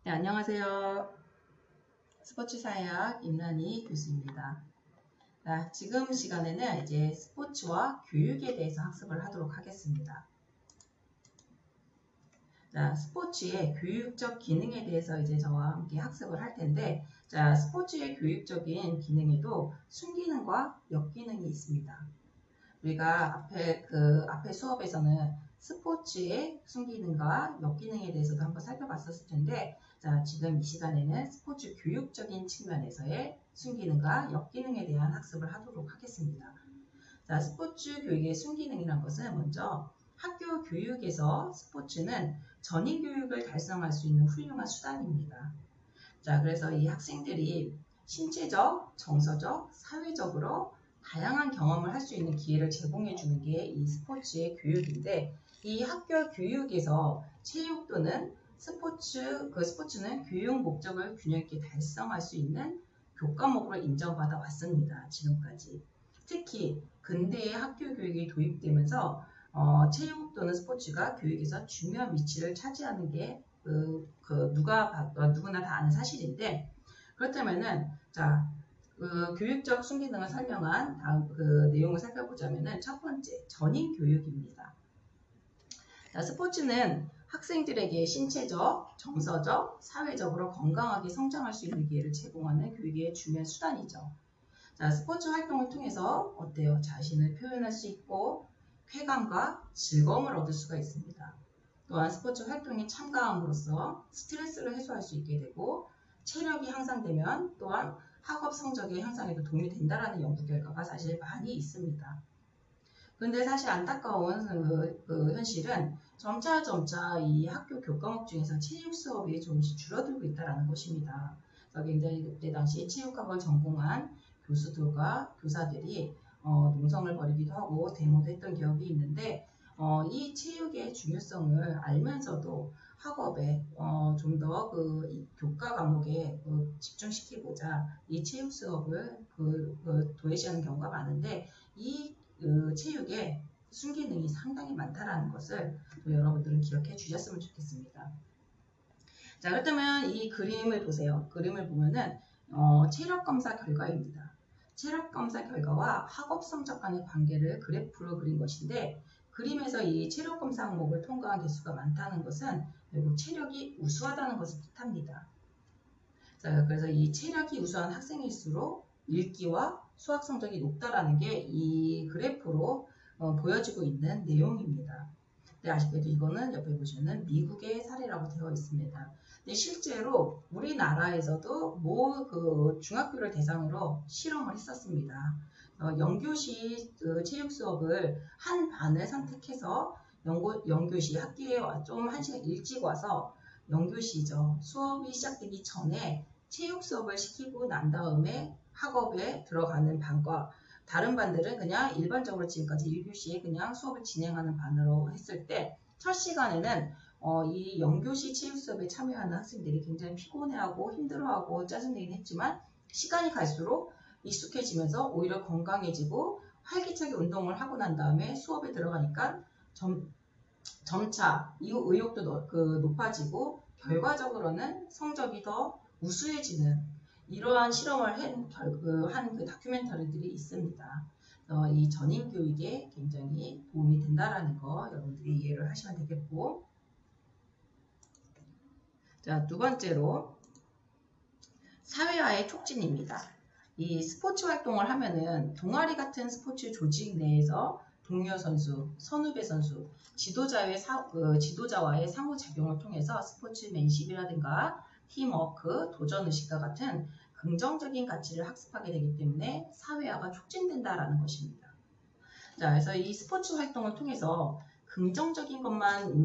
네, 안녕하세요. 스포츠사회학 임란희 교수입니다. 지금 시간에는 이제 스포츠와 교육에 대해서 학습을 하도록 하겠습니다. 스포츠의 교육적 기능에 대해서 이제 저와 함께 학습을 할 텐데, 스포츠의 교육적인 기능에도 순기능과 역기능이 있습니다. 우리가 앞에 수업에서는 스포츠의 순기능과 역기능에 대해서도 한번 살펴봤었을 텐데, 지금 이 시간에는 스포츠 교육적인 측면에서의 순기능과 역기능에 대한 학습을 하도록 하겠습니다. 스포츠 교육의 순기능이란 것은 먼저 학교 교육에서 스포츠는 전인 교육을 달성할 수 있는 훌륭한 수단입니다. 그래서 이 학생들이 신체적, 정서적, 사회적으로 다양한 경험을 할 수 있는 기회를 제공해 주는 게 이 스포츠의 교육인데, 이 학교 교육에서 체육 또는 스포츠는 교육 목적을 균형 있게 달성할 수 있는 교과목으로 인정받아 왔습니다. 지금까지. 특히 근대의 학교 교육이 도입되면서 체육 또는 스포츠가 교육에서 중요한 위치를 차지하는 게 누구나 다 아는 사실인데, 그렇다면은 교육적 순기능을 설명한 다음 내용을 살펴보자면은 첫 번째, 전인 교육입니다. 스포츠는 학생들에게 신체적, 정서적, 사회적으로 건강하게 성장할 수 있는 기회를 제공하는 교육의 중요한 수단이죠. 스포츠 활동을 통해서 어때요? 자신을 표현할 수 있고 쾌감과 즐거움을 얻을 수가 있습니다. 또한 스포츠 활동에 참가함으로써 스트레스를 해소할 수 있게 되고 체력이 향상되면 또한 학업 성적의 향상에도 도움이 된다는 연구 결과가 사실 많이 있습니다. 그런데 사실 안타까운 현실은 점차 이 학교 교과목 중에서 체육 수업이 조금씩 줄어들고 있다는 것입니다. 굉장히 그때 당시 체육학을 전공한 교수들과 교사들이 농성을 벌이기도 하고 데모도 했던 기억이 있는데, 이 체육의 중요성을 알면서도 학업에 좀 더 교과 과목에 집중시키고자 이 체육 수업을 도외시하는 경우가 많은데, 이 체육의 순기능이 상당히 많다는 것을 여러분들은 기억해 주셨으면 좋겠습니다. 그렇다면 이 그림을 보세요. 그림을 보면은 체력 검사 결과입니다. 체력 검사 결과와 학업 성적 간의 관계를 그래프로 그린 것인데, 그림에서 이 체력 검사 항목을 통과한 개수가 많다는 것은 결국 체력이 우수하다는 것을 뜻합니다. 그래서 이 체력이 우수한 학생일수록 읽기와 수학 성적이 높다라는 게 이 그래프로 보여지고 있는 내용입니다. 근데 아쉽게도 이거는 옆에 보시면 미국의 사례라고 되어 있습니다. 근데 실제로 우리나라에서도 중학교를 대상으로 실험을 했었습니다. 영교시 체육 수업을 한 반을 선택해서 영교시 학교에 좀 1시간 일찍 와서 영교시죠. 수업이 시작되기 전에 체육 수업을 시키고 난 다음에 학업에 들어가는 반과 다른 반들은 그냥 일반적으로 지금까지 1교시에 그냥 수업을 진행하는 반으로 했을 때, 첫 시간에는 이 영교시 체육 수업에 참여하는 학생들이 굉장히 피곤해하고 힘들어하고 짜증내긴 했지만, 시간이 갈수록 익숙해지면서 오히려 건강해지고 활기차게 운동을 하고 난 다음에 수업에 들어가니까 점차 이후 의욕도 높아지고 결과적으로는 성적이 더 우수해지는 이러한 실험을 한 다큐멘터리들이 있습니다. 이 전인 교육에 굉장히 도움이 된다라는 거 여러분들이 이해를 하시면 되겠고, 두 번째로 사회화의 촉진입니다. 이 스포츠 활동을 하면은 동아리 같은 스포츠 조직 내에서 동료 선수, 선후배 선수, 지도자와의 상호작용을 통해서 스포츠맨십이라든가 팀워크, 도전의식과 같은 긍정적인 가치를 학습하게 되기 때문에 사회화가 촉진된다라는 것입니다. 그래서 이 스포츠 활동을 통해서 긍정적인 것만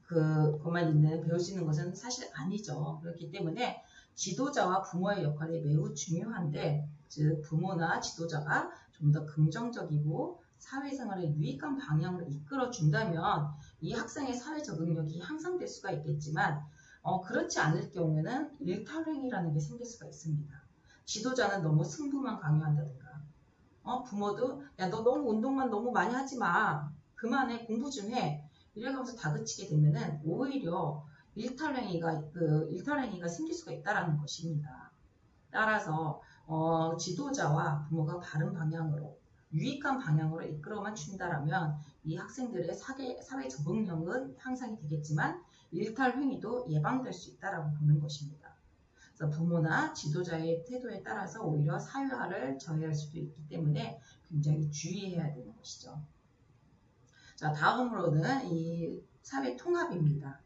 배울 수 있는 것은 사실 아니죠. 그렇기 때문에 지도자와 부모의 역할이 매우 중요한데, 즉 부모나 지도자가 좀 더 긍정적이고 사회생활에 유익한 방향으로 이끌어준다면 이 학생의 사회 적응력이 향상될 수가 있겠지만, 그렇지 않을 경우에는 일탈행위라는 게 생길 수가 있습니다. 지도자는 너무 승부만 강요한다든가, 부모도 야 너 너무 운동만 너무 많이 하지 마, 그만해, 공부 좀 해, 이러면서 다그치게 되면은 오히려 일탈행위가 생길 수가 있다라는 것입니다. 따라서 지도자와 부모가 바른 방향으로 유익한 방향으로 이끌어만 준다라면 이 학생들의 사회 적응력은 향상이 되겠지만 일탈 행위도 예방될 수 있다라고 보는 것입니다. 그래서 부모나 지도자의 태도에 따라서 오히려 사회화를 저해할 수도 있기 때문에 굉장히 주의해야 되는 것이죠. 자, 다음으로는 이 사회 통합입니다.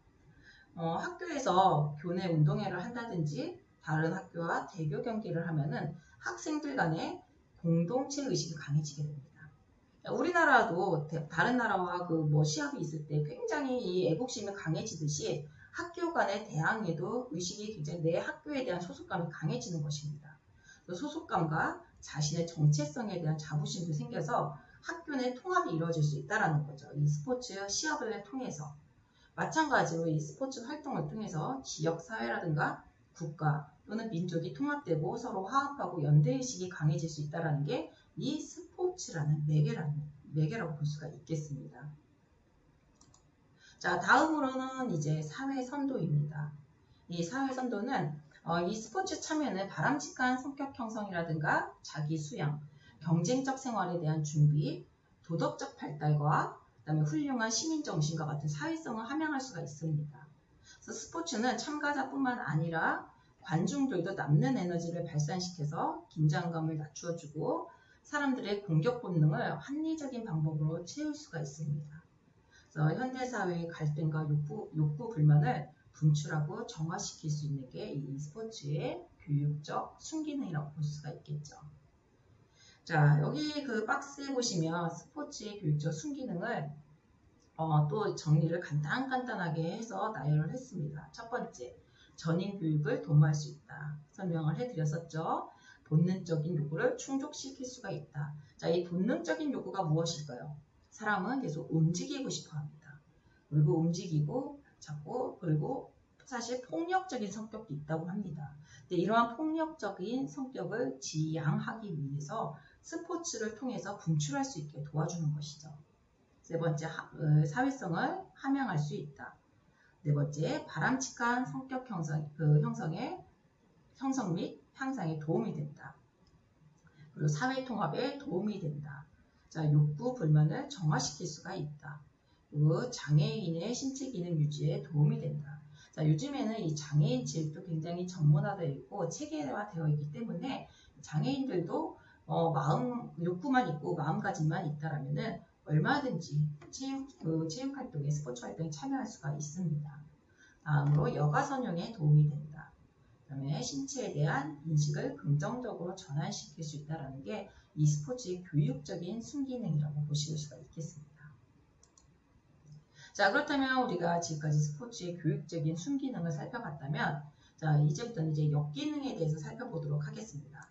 학교에서 교내 운동회를 한다든지 다른 학교와 대교 경기를 하면은 학생들 간의 공동체 의식이 강해지게 됩니다. 우리나라도 다른 나라와 시합이 있을 때 굉장히 이 애국심이 강해지듯이 학교 간의 대항에도 의식이 굉장히 내 학교에 대한 소속감이 강해지는 것입니다. 소속감과 자신의 정체성에 대한 자부심도 생겨서 학교 내 통합이 이루어질 수 있다는 거죠. 이 스포츠 시합을 통해서. 마찬가지로 이 스포츠 활동을 통해서 지역사회라든가 국가 또는 민족이 통합되고 서로 화합하고 연대의식이 강해질 수 있다는 게 이 스포츠라는 매개라고 볼 수가 있겠습니다. 자, 다음으로는 이제 사회선도입니다. 이 사회선도는 이 스포츠 참여는 바람직한 성격 형성이라든가 자기 수양, 경쟁적 생활에 대한 준비, 도덕적 발달과 그다음에 훌륭한 시민정신과 같은 사회성을 함양할 수가 있습니다. 그래서 스포츠는 참가자뿐만 아니라 관중들도 남는 에너지를 발산시켜서 긴장감을 낮춰주고 사람들의 공격 본능을 합리적인 방법으로 채울 수가 있습니다. 그래서 현대사회의 갈등과 욕구 불만을 분출하고 정화시킬 수 있는 게 이 스포츠의 교육적 순기능이라고 볼 수가 있겠죠. 자, 여기 박스에 보시면 스포츠의 교육적 순기능을 또 정리를 간단하게 해서 나열을 했습니다. 첫 번째, 전인 교육을 도모할 수 있다. 설명을 해드렸었죠. 본능적인 요구를 충족시킬 수가 있다. 자, 이 본능적인 요구가 무엇일까요? 사람은 계속 움직이고 싶어 합니다. 그리고 움직이고 자꾸 그리고 사실 폭력적인 성격도 있다고 합니다. 근데 이러한 폭력적인 성격을 지양하기 위해서 스포츠를 통해서 분출할 수 있게 도와주는 것이죠. 세 번째, 사회성을 함양할 수 있다. 네 번째, 바람직한 성격 형성 및 향상에 도움이 된다. 그리고 사회 통합에 도움이 된다. 자, 욕구 불만을 정화시킬 수가 있다. 그리고 장애인의 신체 기능 유지에 도움이 된다. 자, 요즘에는 이 장애인 질도 굉장히 전문화되어 있고 체계화되어 있기 때문에 장애인들도 욕구만 있고 마음가짐만 있다라면은 얼마든지 체육 활동에 스포츠 활동에 참여할 수가 있습니다. 다음으로 여가 선용에 도움이 된다. 그다음에 신체에 대한 인식을 긍정적으로 전환시킬 수 있다는 게 이 스포츠의 교육적인 순기능이라고 보실 수가 있겠습니다. 자, 그렇다면 우리가 지금까지 스포츠의 교육적인 순기능을 살펴봤다면 자, 이제부터는 이제 역기능에 대해서 살펴보도록 하겠습니다.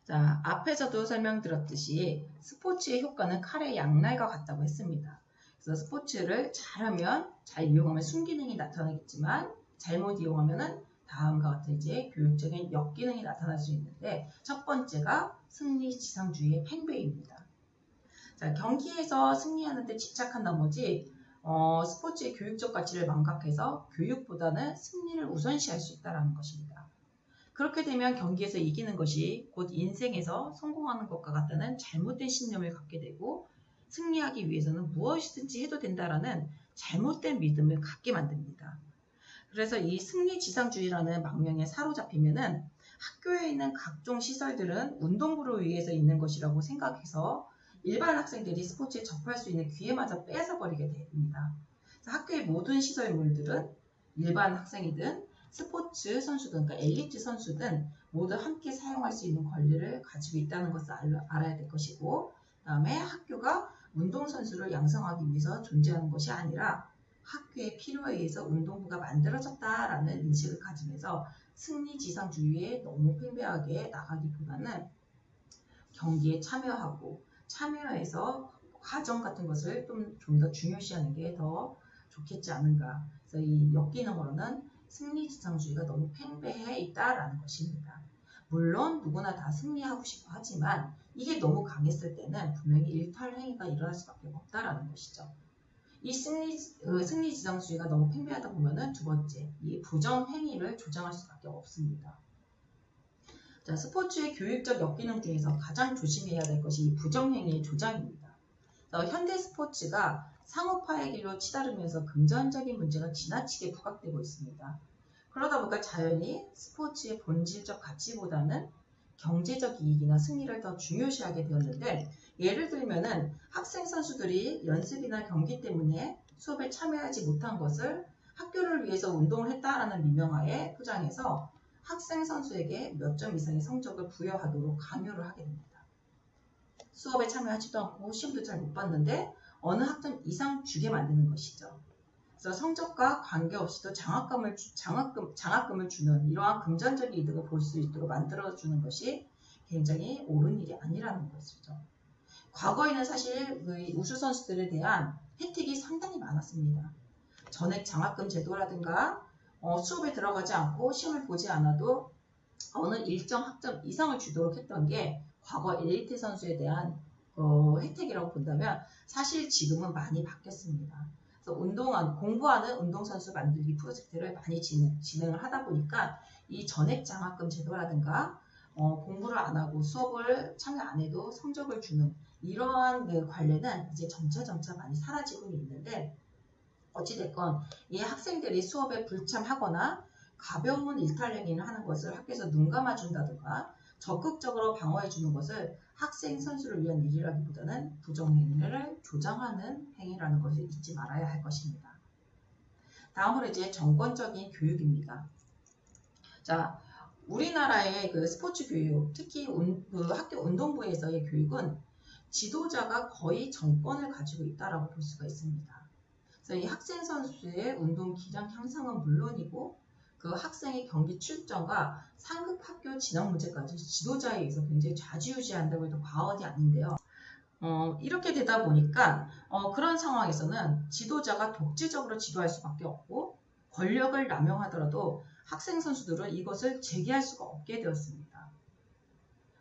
자, 앞에서도 설명드렸듯이 스포츠의 효과는 칼의 양날과 같다고 했습니다. 그래서 스포츠를 잘하면, 잘 이용하면 순기능이 나타나겠지만 잘못 이용하면은 다음과 같은 이제 교육적인 역기능이 나타날 수 있는데 첫 번째가 승리지상주의의 팽배입니다. 자, 경기에서 승리하는 데 집착한 나머지 스포츠의 교육적 가치를 망각해서 교육보다는 승리를 우선시할 수 있다는 것입니다. 그렇게 되면 경기에서 이기는 것이 곧 인생에서 성공하는 것과 같다는 잘못된 신념을 갖게 되고 승리하기 위해서는 무엇이든지 해도 된다라는 잘못된 믿음을 갖게 만듭니다. 그래서 이 승리지상주의라는 망령에 사로잡히면은 학교에 있는 각종 시설들은 운동부를 위해서 있는 것이라고 생각해서 일반 학생들이 스포츠에 접할 수 있는 기회마저 뺏어버리게 됩니다. 학교의 모든 시설물들은 일반 학생이든 스포츠 선수든 그러니까 엘리트 선수든 모두 함께 사용할 수 있는 권리를 가지고 있다는 것을 알아야 될 것이고 그 다음에 학교가 운동선수를 양성하기 위해서 존재하는 것이 아니라 학교의 필요에 의해서 운동부가 만들어졌다라는 인식을 가지면서 승리지상주의에 너무 팽배하게 나가기보다는 경기에 참여해서 과정 같은 것을 좀 더 중요시하는 게 더 좋겠지 않은가. 그래서 이 역기능으로는 승리지상주의가 너무 팽배해 있다라는 것입니다. 물론 누구나 다 승리하고 싶어 하지만 이게 너무 강했을 때는 분명히 일탈행위가 일어날 수밖에 없다라는 것이죠. 이 승리지상주의가 너무 팽배하다 보면은 두 번째, 이 부정행위를 조장할 수밖에 없습니다. 자, 스포츠의 교육적 역기능 중에서 가장 조심해야 될 것이 이 부정행위의 조장입니다. 현대 스포츠가 상업화의 길로 치달으면서 금전적인 문제가 지나치게 부각되고 있습니다. 그러다 보니까 자연히 스포츠의 본질적 가치보다는 경제적 이익이나 승리를 더 중요시하게 되었는데, 예를 들면은 학생 선수들이 연습이나 경기 때문에 수업에 참여하지 못한 것을 학교를 위해서 운동을 했다라는 미명하에 포장해서 학생 선수에게 몇 점 이상의 성적을 부여하도록 강요를 하게 됩니다. 수업에 참여하지도 않고 시험도 잘 못 봤는데 어느 학점 이상 주게 만드는 것이죠. 그래서 성적과 관계없이도 장학금을 주는 이러한 금전적인 이득을 볼 수 있도록 만들어주는 것이 굉장히 옳은 일이 아니라는 것이죠. 과거에는 사실 우수 선수들에 대한 혜택이 상당히 많았습니다. 전액 장학금 제도라든가 수업에 들어가지 않고 시험을 보지 않아도 어느 일정 학점 이상을 주도록 했던 게 과거 엘리트 선수에 대한 혜택이라고 본다면, 사실 지금은 많이 바뀌었습니다. 그래서 공부하는 운동선수 만들기 프로젝트를 많이 진행을 하다 보니까 이 전액 장학금 제도라든가 공부를 안 하고 수업을 참여 안 해도 성적을 주는 이러한 관례는 이제 점차 많이 사라지고 있는데, 어찌됐건 이 학생들이 수업에 불참하거나 가벼운 일탈 행위를 하는 것을 학교에서 눈 감아준다든가 적극적으로 방어해주는 것을 학생 선수를 위한 일이라기보다는 부정행위를 조장하는 행위라는 것을 잊지 말아야 할 것입니다. 다음으로 이제 정권적인 교육입니다. 자, 우리나라의 그 스포츠 교육, 특히 학교 운동부에서의 교육은 지도자가 거의 정권을 가지고 있다라고 볼 수가 있습니다. 그래서 이 학생 선수의 운동 기량 향상은 물론이고 그 학생의 경기 출전과 상급 학교 진학 문제까지 지도자에 의해서 굉장히 좌지우지한다고 해도 과언이 아닌데요. 이렇게 되다 보니까 그런 상황에서는 지도자가 독재적으로 지도할 수밖에 없고, 권력을 남용하더라도 학생 선수들은 이것을 제기할 수가 없게 되었습니다.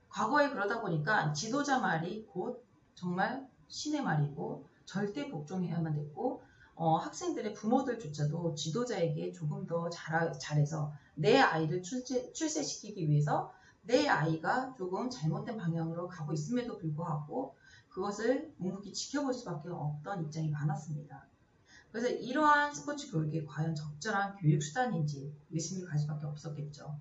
과거에 그러다 보니까 지도자 말이 곧 정말 신의 말이고 절대 복종해야만 됐고, 학생들의 부모들조차도 지도자에게 조금 더 잘해서 내 아이를 출세시키기 위해서 내 아이가 조금 잘못된 방향으로 가고 있음에도 불구하고 그것을 묵묵히 지켜볼 수밖에 없던 입장이 많았습니다. 그래서 이러한 스포츠 교육이 과연 적절한 교육 수단인지 의심을 가질 수밖에 없었겠죠.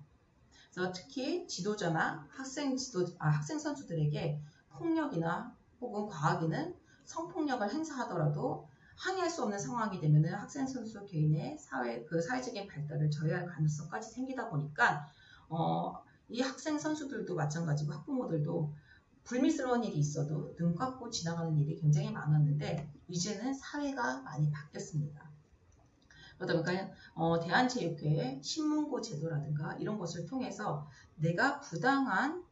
그래서 특히 지도자나 학생 선수들에게 폭력이나 혹은 과하게는 성폭력을 행사하더라도 항의할 수 없는 상황이 되면 학생 선수 개인의 사회적인 발달을 저해할 가능성까지 생기다 보니까 이 학생 선수들도 마찬가지고 학부모들도 불미스러운 일이 있어도 눈 감고 지나가는 일이 굉장히 많았는데, 이제는 사회가 많이 바뀌었습니다. 그러다 보니까 대한체육회의 신문고 제도라든가 이런 것을 통해서 내가 부당한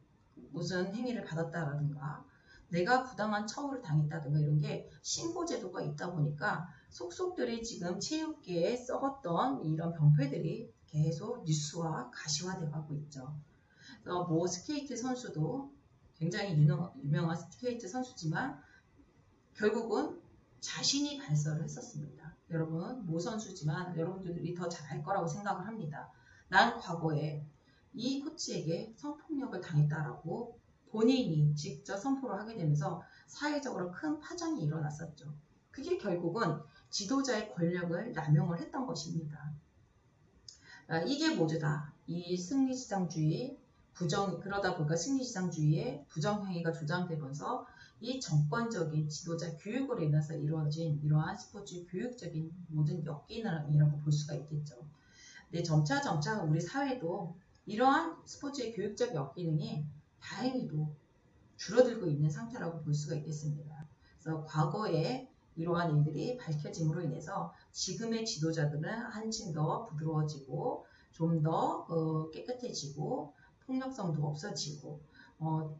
무슨 행위를 받았다라든가 내가 부당한 처우를 당했다든가 이런 게 신고제도가 있다 보니까 속속들이 지금 체육계에 썩었던 이런 병폐들이 계속 뉴스화, 가시화되어 가고 있죠. 그래서 스케이트 선수도 굉장히 유명한 스케이트 선수지만 결국은 자신이 발설을 했었습니다. 여러분, 모 선수지만 여러분들이 더 잘할 거라고 생각을 합니다. 난 과거에 이 코치에게 성폭력을 당했다라고 본인이 직접 선포를 하게 되면서 사회적으로 큰 파장이 일어났었죠. 그게 결국은 지도자의 권력을 남용을 했던 것입니다. 이게 모두 다 이 승리지상주의, 그러다 보니까 승리지상주의의 부정행위가 조장되면서 이 정권적인 지도자 교육으로 인해서 이루어진 이러한 스포츠 교육적인 모든 역기능이라고 볼 수가 있겠죠. 근데 점차 우리 사회도 이러한 스포츠의 교육적 역기능이 다행히도 줄어들고 있는 상태라고 볼 수가 있겠습니다. 그래서 과거에 이러한 일들이 밝혀짐으로 인해서 지금의 지도자들은 한층 더 부드러워지고 좀 더 깨끗해지고 폭력성도 없어지고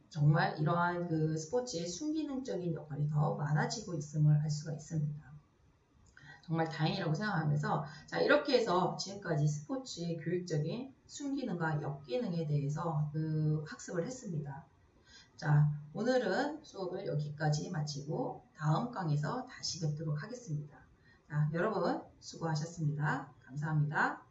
정말 이러한 그 스포츠의 순기능적인 역할이 더 많아지고 있음을 알 수가 있습니다. 정말 다행이라고 생각하면서, 자, 이렇게 해서 지금까지 스포츠의 교육적인 순기능과 역기능에 대해서 학습을 했습니다. 자, 오늘은 수업을 여기까지 마치고 다음 강에서 다시 뵙도록 하겠습니다. 자, 여러분 수고하셨습니다. 감사합니다.